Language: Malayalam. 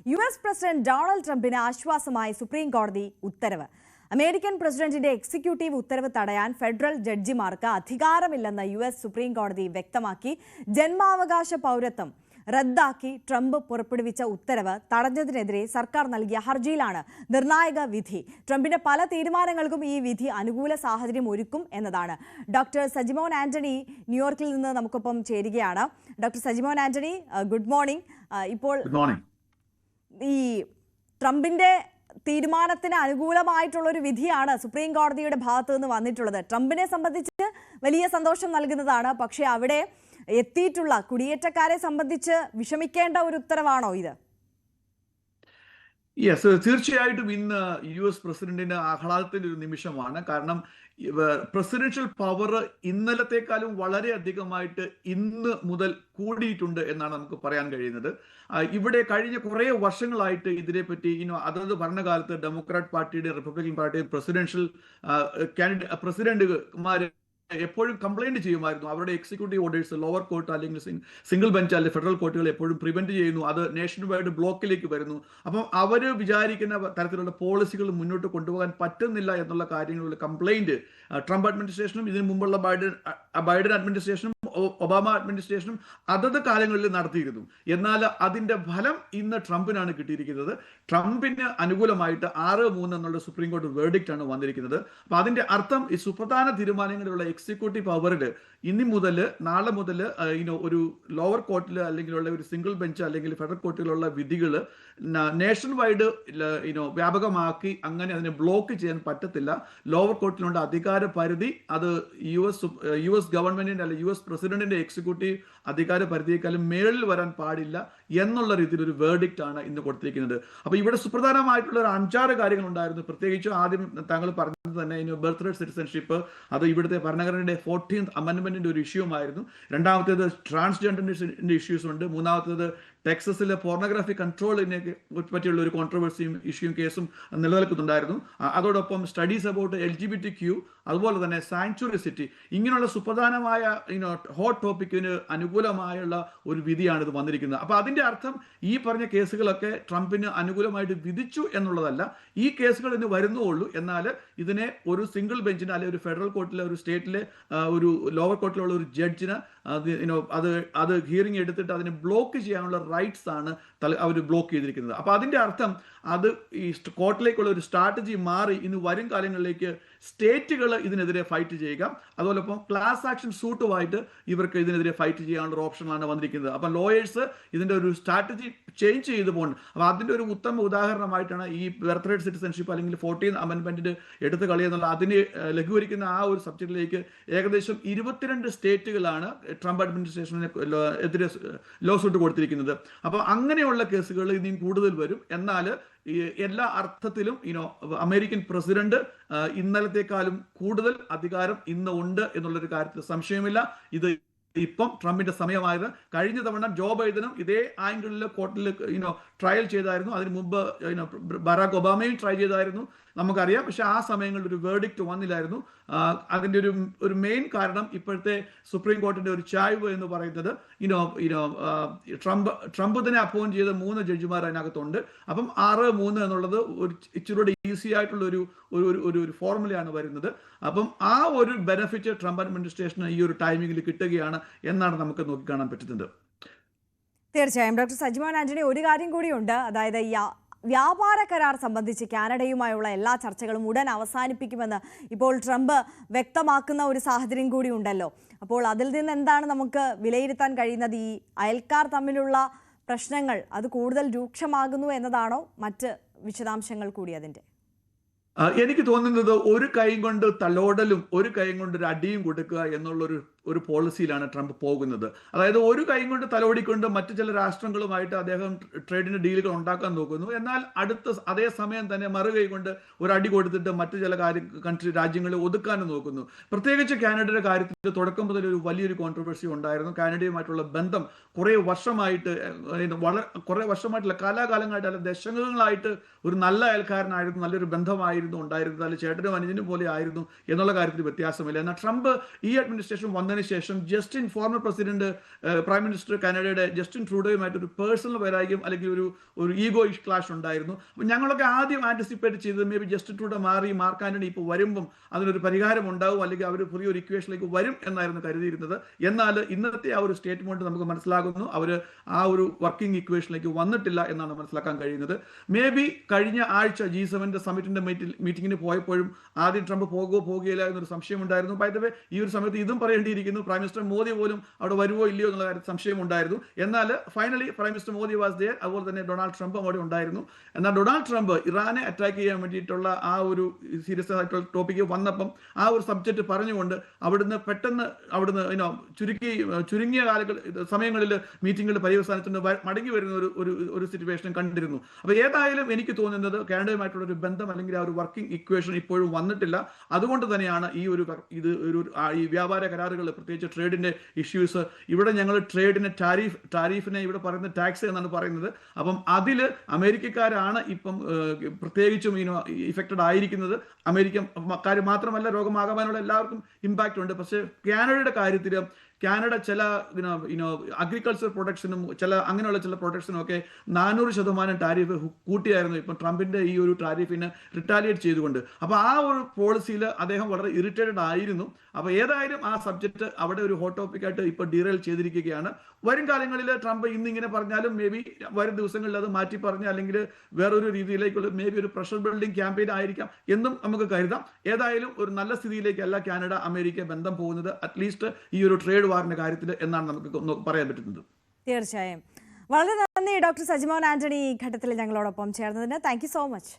US പ്രസിഡന്റ് ഡൊണാൾഡ് ട്രംപിന് ആശ്വാസമായി സുപ്രീം കോടതി ഉത്തരവ്. അമേരിക്കൻ പ്രസിഡന്റിന്റെ എക്സിക്യൂട്ടീവ് ഉത്തരവ് തടയാൻ ഫെഡറൽ ജഡ്ജിമാർക്ക് അധികാരമില്ലെന്ന് US സുപ്രീം കോടതി വ്യക്തമാക്കി. ജന്മാവകാശ പൗരത്വം റദ്ദാക്കി ട്രംപ് പുറപ്പെടുവിച്ച ഉത്തരവ് തടഞ്ഞതിനെതിരെ സർക്കാർ നൽകിയ ഹർജിയിലാണ് നിർണായക വിധി. ട്രംപിന്റെ പല തീരുമാനങ്ങൾക്കും ഈ വിധി അനുകൂല സാഹചര്യം ഒരുക്കും എന്നതാണ്. ഡോക്ടർ സജിമോൻ ആന്റണി ന്യൂയോർക്കിൽ നിന്ന് നമുക്കൊപ്പം ചേരുകയാണ്. Doctor Sajimon Antony, good morning. ഇപ്പോൾ ഈ ട്രംപിന്റെ തീരുമാനത്തിന് അനുകൂലമായിട്ടുള്ള ഒരു വിധിയാണ് സുപ്രീം കോടതിയുടെ ഭാഗത്തു നിന്ന് വന്നിട്ടുള്ളത്. ട്രംപിനെ സംബന്ധിച്ച് വലിയ സന്തോഷം നൽകുന്നതാണ്. പക്ഷേ അവിടെ എത്തിയിട്ടുള്ള കുടിയേറ്റക്കാരെ സംബന്ധിച്ച് വിഷമിക്കേണ്ട ഒരു ഉത്തരവാണോ ഇത്? യെസ്, തീർച്ചയായിട്ടും ഇന്ന് US പ്രസിഡന്റിന് ആഹ്ലാദത്തിന്റെ ഒരു നിമിഷമാണ്. കാരണം പ്രസിഡൻഷ്യൽ പവർ ഇന്നലത്തെക്കാളും വളരെ അധികമായിട്ട് ഇന്ന് മുതൽ കൂടിയിട്ടുണ്ട് എന്നാണ് നമുക്ക് പറയാൻ കഴിയുന്നത്. ഇവിടെ കഴിഞ്ഞ കുറേ വർഷങ്ങളായിട്ട് ഇതിനെപ്പറ്റി അതത് ഭരണകാലത്ത് ഡെമോക്രാറ്റ് പാർട്ടിയുടെ റിപ്പബ്ലിക്കൻ പാർട്ടിയുടെ പ്രസിഡന്റുമാർ എപ്പോഴും കംപ്ലൈന്റ് ചെയ്യുമായിരുന്നു. അവരുടെ എക്സിക്യൂട്ടീവ് ഓർഡേഴ്സ് ലോവർ കോർട്ട് അല്ലെങ്കിൽ സിംഗിൾ ബെഞ്ച് അല്ലെങ്കിൽ ഫെഡറൽ കോർട്ടുകൾ എപ്പോഴും പ്രിവെന്റ് ചെയ്യുന്നു, അത് നേഷൻ വൈഡ് ബ്ലോക്കിലേക്ക് വരുന്നു. അപ്പം അവർ വിചാരിക്കുന്ന തരത്തിലുള്ള പോളിസികൾ മുന്നോട്ട് കൊണ്ടുപോകാൻ പറ്റുന്നില്ല എന്നുള്ള കാര്യങ്ങളുടെ കംപ്ലൈന്റ് ട്രംപ് അഡ്മിനിസ്ട്രേഷനും ഇതിനു മുമ്പുള്ള ബൈഡൻ അഡ്മിനിസ്ട്രേഷനും ഒബാമ അഡ്മിനിസ്ട്രേഷനും അതത് കാലങ്ങളിൽ നടത്തിയിരുന്നു. എന്നാൽ അതിന്റെ ഫലം ഇന്ന് ട്രംപിനാണ് കിട്ടിയിരിക്കുന്നത്. ട്രംപിന് അനുകൂലമായിട്ട് 6-3 എന്നുള്ള സുപ്രീം കോടതി വേർഡിക്റ്റ് ആണ് വന്നിരിക്കുന്നത്. അപ്പൊ അതിന്റെ അർത്ഥം ഈ സുപ്രധാന തീരുമാനങ്ങളിലുള്ള എക്സിക്യൂട്ടീവ് പവറിൽ ഇനി മുതൽ നാളെ മുതൽ ഒരു ലോവർ കോർട്ടിൽ അല്ലെങ്കിൽ ഉള്ള ഒരു സിംഗിൾ ബെഞ്ച് അല്ലെങ്കിൽ ഫെഡറൽ കോർട്ടിലുള്ള വിധികൾ നേഷൻ വൈഡ് വ്യാപകമാക്കി അങ്ങനെ അതിനെ ബ്ലോക്ക് ചെയ്യാൻ പറ്റത്തില്ല. ലോവർ കോർട്ടിലുള്ള അധികാര പരിധി അത് US ഗവൺമെന്റിന്റെ അല്ലെങ്കിൽ US പ്രസിഡന്റിന്റെ എക്സിക്യൂട്ടീവ് അധികാര പരിധിയേക്കാളും മേളിൽ വരാൻ പാടില്ല എന്നുള്ള രീതിയിൽ ഒരു വേർഡിക്റ്റ് ആണ് ഇന്ന് കൊടുത്തിരിക്കുന്നത്. അപ്പൊ ഇവിടെ സുപ്രധാനമായിട്ടുള്ള ഒരു 5-6 കാര്യങ്ങൾ ഉണ്ടായിരുന്നു. പ്രത്യേകിച്ച് ആദ്യം താങ്കൾ പറഞ്ഞത് തന്നെ ബർത്ത് റൈറ്റ് സിറ്റിസൺഷിപ്പ്, അത് ഇവിടുത്തെ ഭരണഘടനയുടെ 14th അമെൻഡ്മെന്റിന്റെ ഒരു ഇഷ്യൂമായിരുന്നു. രണ്ടാമത്തേത് ട്രാൻസ്ജെൻഡറിന്റെ ഇഷ്യൂസ് ഉണ്ട്. മൂന്നാമത്തേത് ടെക്സസിലെ പോർണോഗ്രാഫി കൺട്രോളിനെ പറ്റിയുള്ള ഒരു കോൺട്രവേഴ്സിയും ഇഷ്യൂയും കേസും നിലനിൽക്കുന്നുണ്ടായിരുന്നു. അതോടൊപ്പം സ്റ്റഡീസ് അബൌട്ട് LGBTQ, അതുപോലെ തന്നെ സാങ്ച്വറി സിറ്റി, ഇങ്ങനെയുള്ള സുപ്രധാനമായ ഹോട്ട് ടോപ്പിക്കിന് അനുകൂലമായുള്ള ഒരു വിധിയാണ് ഇത് വന്നിരിക്കുന്നത്. അപ്പൊ അതിന്റെ അർത്ഥം ഈ പറഞ്ഞ കേസുകളൊക്കെ ട്രംപിന് അനുകൂലമായിട്ട് വിധിച്ചു എന്നുള്ളതല്ല. ഈ കേസുകൾ ഇന്ന് വരുന്നുള്ളൂ. എന്നാൽ ഇതിനെ ഒരു സിംഗിൾ ബെഞ്ചിന് അല്ലെങ്കിൽ ഒരു ഫെഡറൽ കോർട്ടിലെ ഒരു സ്റ്റേറ്റിലെ ഒരു ലോവർ കോർട്ടിലുള്ള ഒരു ജഡ്ജിന് അത് ഹിയറിംഗ് എടുത്തിട്ട് അതിനെ ബ്ലോക്ക് ചെയ്യാനുള്ള റൈറ്റ്സ് ആണ് അവർ ബ്ലോക്ക് ചെയ്തിരിക്കുന്നത്. അപ്പൊ അതിന്റെ അർത്ഥം അത് ഈ കോർട്ടിലേക്കുള്ള ഒരു സ്ട്രാറ്റജി മാറി ഇന്ന് വരും കാലങ്ങളിലേക്ക് സ്റ്റേറ്റുകൾ ഇതിനെതിരെ ഫൈറ്റ് ചെയ്യുക, അതോടൊപ്പം ക്ലാസ് ആക്ഷൻ സൂട്ടുമായിട്ട് ഇവർക്ക് ഇതിനെതിരെ ഫൈറ്റ് ചെയ്യാനുള്ള ഓപ്ഷനാണ് വന്നിരിക്കുന്നത്. അപ്പൊ ലോയേഴ്സ് ഇതിന്റെ ഒരു സ്ട്രാറ്റജി ചേഞ്ച് ചെയ്തു പോകുന്നു. അപ്പൊ അതിന്റെ ഒരു ഉത്തമ ഉദാഹരണമായിട്ടാണ് ഈ ബർത്ത് റൈറ്റ് സിറ്റിസൺഷിപ്പ് അല്ലെങ്കിൽ 14th അമെൻഡ്മെന്റിന്റെ എടുത്തു കളി എന്നുള്ള അതിനെ ലഘൂകരിക്കുന്ന ആ ഒരു സബ്ജക്റ്റിലേക്ക് ഏകദേശം 22 സ്റ്റേറ്റുകളാണ് ട്രംപ് അഡ്മിനിസ്ട്രേഷനെ എതിരെ ലോ സൂട്ട് കൊടുത്തിരിക്കുന്നത്. അപ്പൊ അങ്ങനെയുള്ള കേസുകൾ ഇനിയും കൂടുതൽ വരും. എന്നാൽ എല്ലാ അർത്ഥത്തിലും അമേരിക്കൻ പ്രസിഡന്റ് ഇന്നലത്തെക്കാളും കൂടുതൽ അധികാരം ഇന്ന് ഉണ്ട് എന്നുള്ളൊരു കാര്യത്തിൽ സംശയമില്ല. ഇത് ഇപ്പം ട്രംപിന്റെ സമയമായത്. കഴിഞ്ഞ തവണ ജോ ബൈഡനും ഇതേ ആംഗിളിൽ കോർട്ടിൽ ട്രയൽ ചെയ്തായിരുന്നു. അതിന് മുമ്പ് ബറാക് ഒബാമയും ട്രൈ ചെയ്തായിരുന്നു, നമുക്കറിയാം. പക്ഷെ ആ സമയങ്ങളിൽ ഒരു വേർഡിക്റ്റ് വന്നില്ലായിരുന്നു. അതിന്റെ ഒരു മെയിൻ കാരണം ഇപ്പോഴത്തെ സുപ്രീം കോർട്ടിന്റെ ഒരു ചായ്വ് എന്ന് പറയുന്നത് ട്രംപ് തന്നെ അപ്പോയിന്റ് ചെയ്ത 3 ജഡ്ജിമാർ അതിനകത്തുണ്ട്. അപ്പം 6-3 എന്നുള്ളത് ഒരു ഇച്ചിരി ഈസി ആയിട്ടുള്ള ഒരു ഫോർമുലയാണ് വരുന്നത്. അപ്പം ആ ഒരു ബെനിഫിറ്റ് ട്രംപ് അഡ്മിനിസ്ട്രേഷന് ഈ ഒരു ടൈമിംഗിൽ കിട്ടുകയാണ് എന്നാണ് നമുക്ക് നോക്കിക്കാണാൻ പറ്റുന്നത്. തീർച്ചയായും. ഡോക്ടർ സജിമോൻ ആന്റണി, ഒരു കാര്യം കൂടിയുണ്ട്. അതായത് വ്യാപാര കരാർ സംബന്ധിച്ച് കാനഡയുമായുള്ള എല്ലാ ചർച്ചകളും ഉടൻ അവസാനിപ്പിക്കുമെന്ന് ഇപ്പോൾ ട്രംപ് വ്യക്തമാക്കുന്ന ഒരു സാഹചര്യം കൂടി ഉണ്ടല്ലോ. അപ്പോൾ അതിൽ നിന്ന് എന്താണ് നമുക്ക് വിലയിരുത്താൻ കഴിയുന്നത്? ഈ അയൽക്കാർ തമ്മിലുള്ള പ്രശ്നങ്ങൾ അത് കൂടുതൽ രൂക്ഷമാകുന്നു എന്നതാണോ? മറ്റ് വിശദാംശങ്ങൾ കൂടി അതിൻ്റെ? എനിക്ക് തോന്നുന്നത് ഒരു കൈ കൊണ്ട് തലോടലും ഒരു കൈ കൊണ്ട് ഒരു അടിയും കൊടുക്കുക എന്നുള്ള ഒരു പോളിസിയിലാണ് ട്രംപ് പോകുന്നത്. അതായത് ഒരു കൈ കൊണ്ട് തലോടിക്കൊണ്ട് മറ്റു ചില രാഷ്ട്രങ്ങളുമായിട്ട് അദ്ദേഹം ട്രേഡിന്റെ ഡീലുകൾ ഉണ്ടാക്കാൻ നോക്കുന്നു. എന്നാൽ അതേ സമയം തന്നെ മറുകൈ കൊണ്ട് ഒരു അടി കൊടുത്തിട്ട് മറ്റു ചില രാജ്യങ്ങളെ ഒതുക്കാനും നോക്കുന്നു. പ്രത്യേകിച്ച് കാനഡയുടെ കാര്യത്തിൽ തുടക്കം മുതൽ ഒരു വലിയൊരു കോൺട്രവേഴ്സി ഉണ്ടായിരുന്നു. കാനഡയുമായിട്ടുള്ള ബന്ധം കുറേ വർഷമായിട്ടുള്ള കാലാകാലങ്ങളായിട്ട് അല്ല ദശകങ്ങളായിട്ട് ഒരു നല്ല അയൽക്കാരനായിരുന്നു, നല്ലൊരു ബന്ധമായിരുന്നു ഉണ്ടായിരുന്നത്. അല്ലെ ചേട്ടനും അനുജനും പോലെ ആയിരുന്നു എന്നുള്ള കാര്യത്തിൽ വ്യത്യാസമില്ല. എന്നാൽ ട്രംപ് ഈ അഡ്മിനിസ്ട്രേഷൻ വന്നതിന് വന്നതിന് ശേഷം ഫോർമർ പ്രസിഡന്റ് പ്രൈം മിനിസ്റ്റർ കാനഡയുടെ ജസ്റ്റിൻ ട്രൂഡോയുമായിട്ട് ഒരു പേഴ്സണൽ വൈരാഗ്യം അല്ലെങ്കിൽ ഒരു ഈഗോ ക്ലാഷ് ഉണ്ടായിരുന്നു. അപ്പോൾ ഞങ്ങളൊക്കെ ആദ്യം ആന്റിസിപ്പേറ്റ് ചെയ്തത് മേ ബി ജസ്റ്റിൻ ട്രൂഡോ മാറി മാർക്ക് ആന്റണി ഇപ്പോൾ വരുമ്പം അതിനൊരു പരിഹാരം ഉണ്ടാവും, അല്ലെങ്കിൽ അവർ പുതിയൊരു ഇക്വേഷനിലേക്ക് വരും എന്നായിരുന്നു കരുതിയിരുന്നത്. എന്നാൽ ഇന്നത്തെ ആ ഒരു സ്റ്റേറ്റ്മെന്റ് നമുക്ക് മനസ്സിലാകുന്നു അവർ ആ ഒരു വർക്കിംഗ് ഇക്വേഷനിലേക്ക് വന്നിട്ടില്ല എന്നാണ് മനസ്സിലാക്കാൻ കഴിയുന്നത്. മേ ബി കഴിഞ്ഞ ആഴ്ച G7 സമ്മിറ്റിന്റെ മീറ്റിംഗിന് പോയപ്പോഴും ആദ്യം ട്രംപ് പോകുകയില്ല എന്നൊരു സംശയമുണ്ടായിരുന്നു. ബൈ ദ വേ ഈ ഒരു സമയത്ത് ഇതും പറയേണ്ടിയിരിക്കുന്നു, പ്രൈം മിനിസ്റ്റർ മോദി പോലും അവിടെ വരുവോ ഇല്ലയോ എന്നുള്ള കാര്യത്തിൽ സംശയമുണ്ടായിരുന്നു. എന്നാൽ finally prime minister Modi was there, അതുപോലെ തന്നെ ഡൊണാൾഡ് ട്രംപ് അവിടെ ഉണ്ടായിരുന്നു. എന്നാൽ ഡൊണാൾഡ് ട്രംപ് ഇറാനെ അറ്റാക്ക് ചെയ്യാൻ വേണ്ടിയിട്ടുള്ള ആ ഒരു സീരിയസ് ആയിട്ടുള്ള ടോപ്പിക്ക് വന്നപ്പം ആ ഒരു സബ്ജക്റ്റ് പറഞ്ഞുകൊണ്ട് പെട്ടെന്ന് ചുരുങ്ങിയ സമയങ്ങളിൽ മീറ്റിംഗുകൾ പര്യവസാനത്തിന് മടങ്ങി വരുന്ന ഒരു സിറ്റുവേഷൻ കണ്ടിരുന്നു. അപ്പോൾ ഏതായാലും എനിക്ക് തോന്നുന്നത് കാനഡയുമായിട്ടുള്ള ഒരു ബന്ധം അല്ലെങ്കിൽ ആ ഒരു വർക്കിംഗ് ഇക്വേഷൻ ഇപ്പോഴും വന്നിട്ടില്ല. അതുകൊണ്ട് തന്നെയാണ് ഈ വ്യാപാര കരാറുകൾ, പ്രത്യേകിച്ച് ട്രേഡിന്റെ ഇഷ്യൂസ്, ഇവിടെ ഞങ്ങൾ ട്രേഡിനെ ടാരിഫിനെ ഇവിടെ പറയുന്ന ടാക്സ് എന്നാണ് പറയുന്നത്. അപ്പം അതിൽ അമേരിക്കക്കാരാണ് ഇപ്പം പ്രത്യേകിച്ചും ഇഫക്റ്റഡ് ആയിരിക്കുന്നത്. അമേരിക്കക്കാർ മാത്രമല്ല, രോഗമാകാനുള്ള എല്ലാവർക്കും ഇമ്പാക്റ്റ് ഉണ്ട്. പക്ഷേ കാനഡയുടെ കാര്യത്തിൽ കാനഡ ചില അഗ്രികൾച്ചർ പ്രൊഡക്ഷനും അങ്ങനെയുള്ള ചില പ്രൊഡക്ഷനും ഒക്കെ 400% ടാരിഫ് കൂട്ടിയായിരുന്നു ഇപ്പം ട്രംപിന്റെ ഈ ഒരു ടാരിഫിന് റിട്ടാലിയേറ്റ് ചെയ്തുകൊണ്ട്. അപ്പോൾ ആ ഒരു പോളിസിയിൽ അദ്ദേഹം വളരെ ഇറിറ്റേറ്റഡ് ആയിരുന്നു. അപ്പോൾ ഏതായാലും ആ സബ്ജക്റ്റ് അവിടെ ഒരു ഹോട്ട് ടോപ്പിക്കായിട്ട് ഇപ്പോൾ ഡീറെയിൽ ചെയ്തിരിക്കുകയാണ്. വരും കാലങ്ങളിൽ ട്രംപ് ഇന്നിങ്ങനെ പറഞ്ഞാലും മേ ബി വരും ദിവസങ്ങളിൽ അത് മാറ്റി പറഞ്ഞ് അല്ലെങ്കിൽ വേറൊരു രീതിയിലേക്കുള്ള മേ ബി ഒരു പ്രഷർ ബിൽഡിംഗ് ക്യാമ്പയിൻ ആയിരിക്കാം എന്നും നമുക്ക് കരുതാം. ഏതായാലും ഒരു നല്ല സ്ഥിതിയിലേക്കല്ല കാനഡ അമേരിക്ക ബന്ധം പോകുന്നത്, അറ്റ്ലീസ്റ്റ് ഈ ഒരു ട്രേഡ് വാറിന്റെ കാര്യത്തിൽ എന്നാണ് നമുക്ക് പറയാൻ പറ്റുന്നത്. തീർച്ചയായും വളരെ നന്ദി ഡോക്ടർ സജിമോൻ ആന്റണി ഈ ഘട്ടത്തിൽ ഞങ്ങളോടൊപ്പം ചേർന്നതിന്. Thank you so much.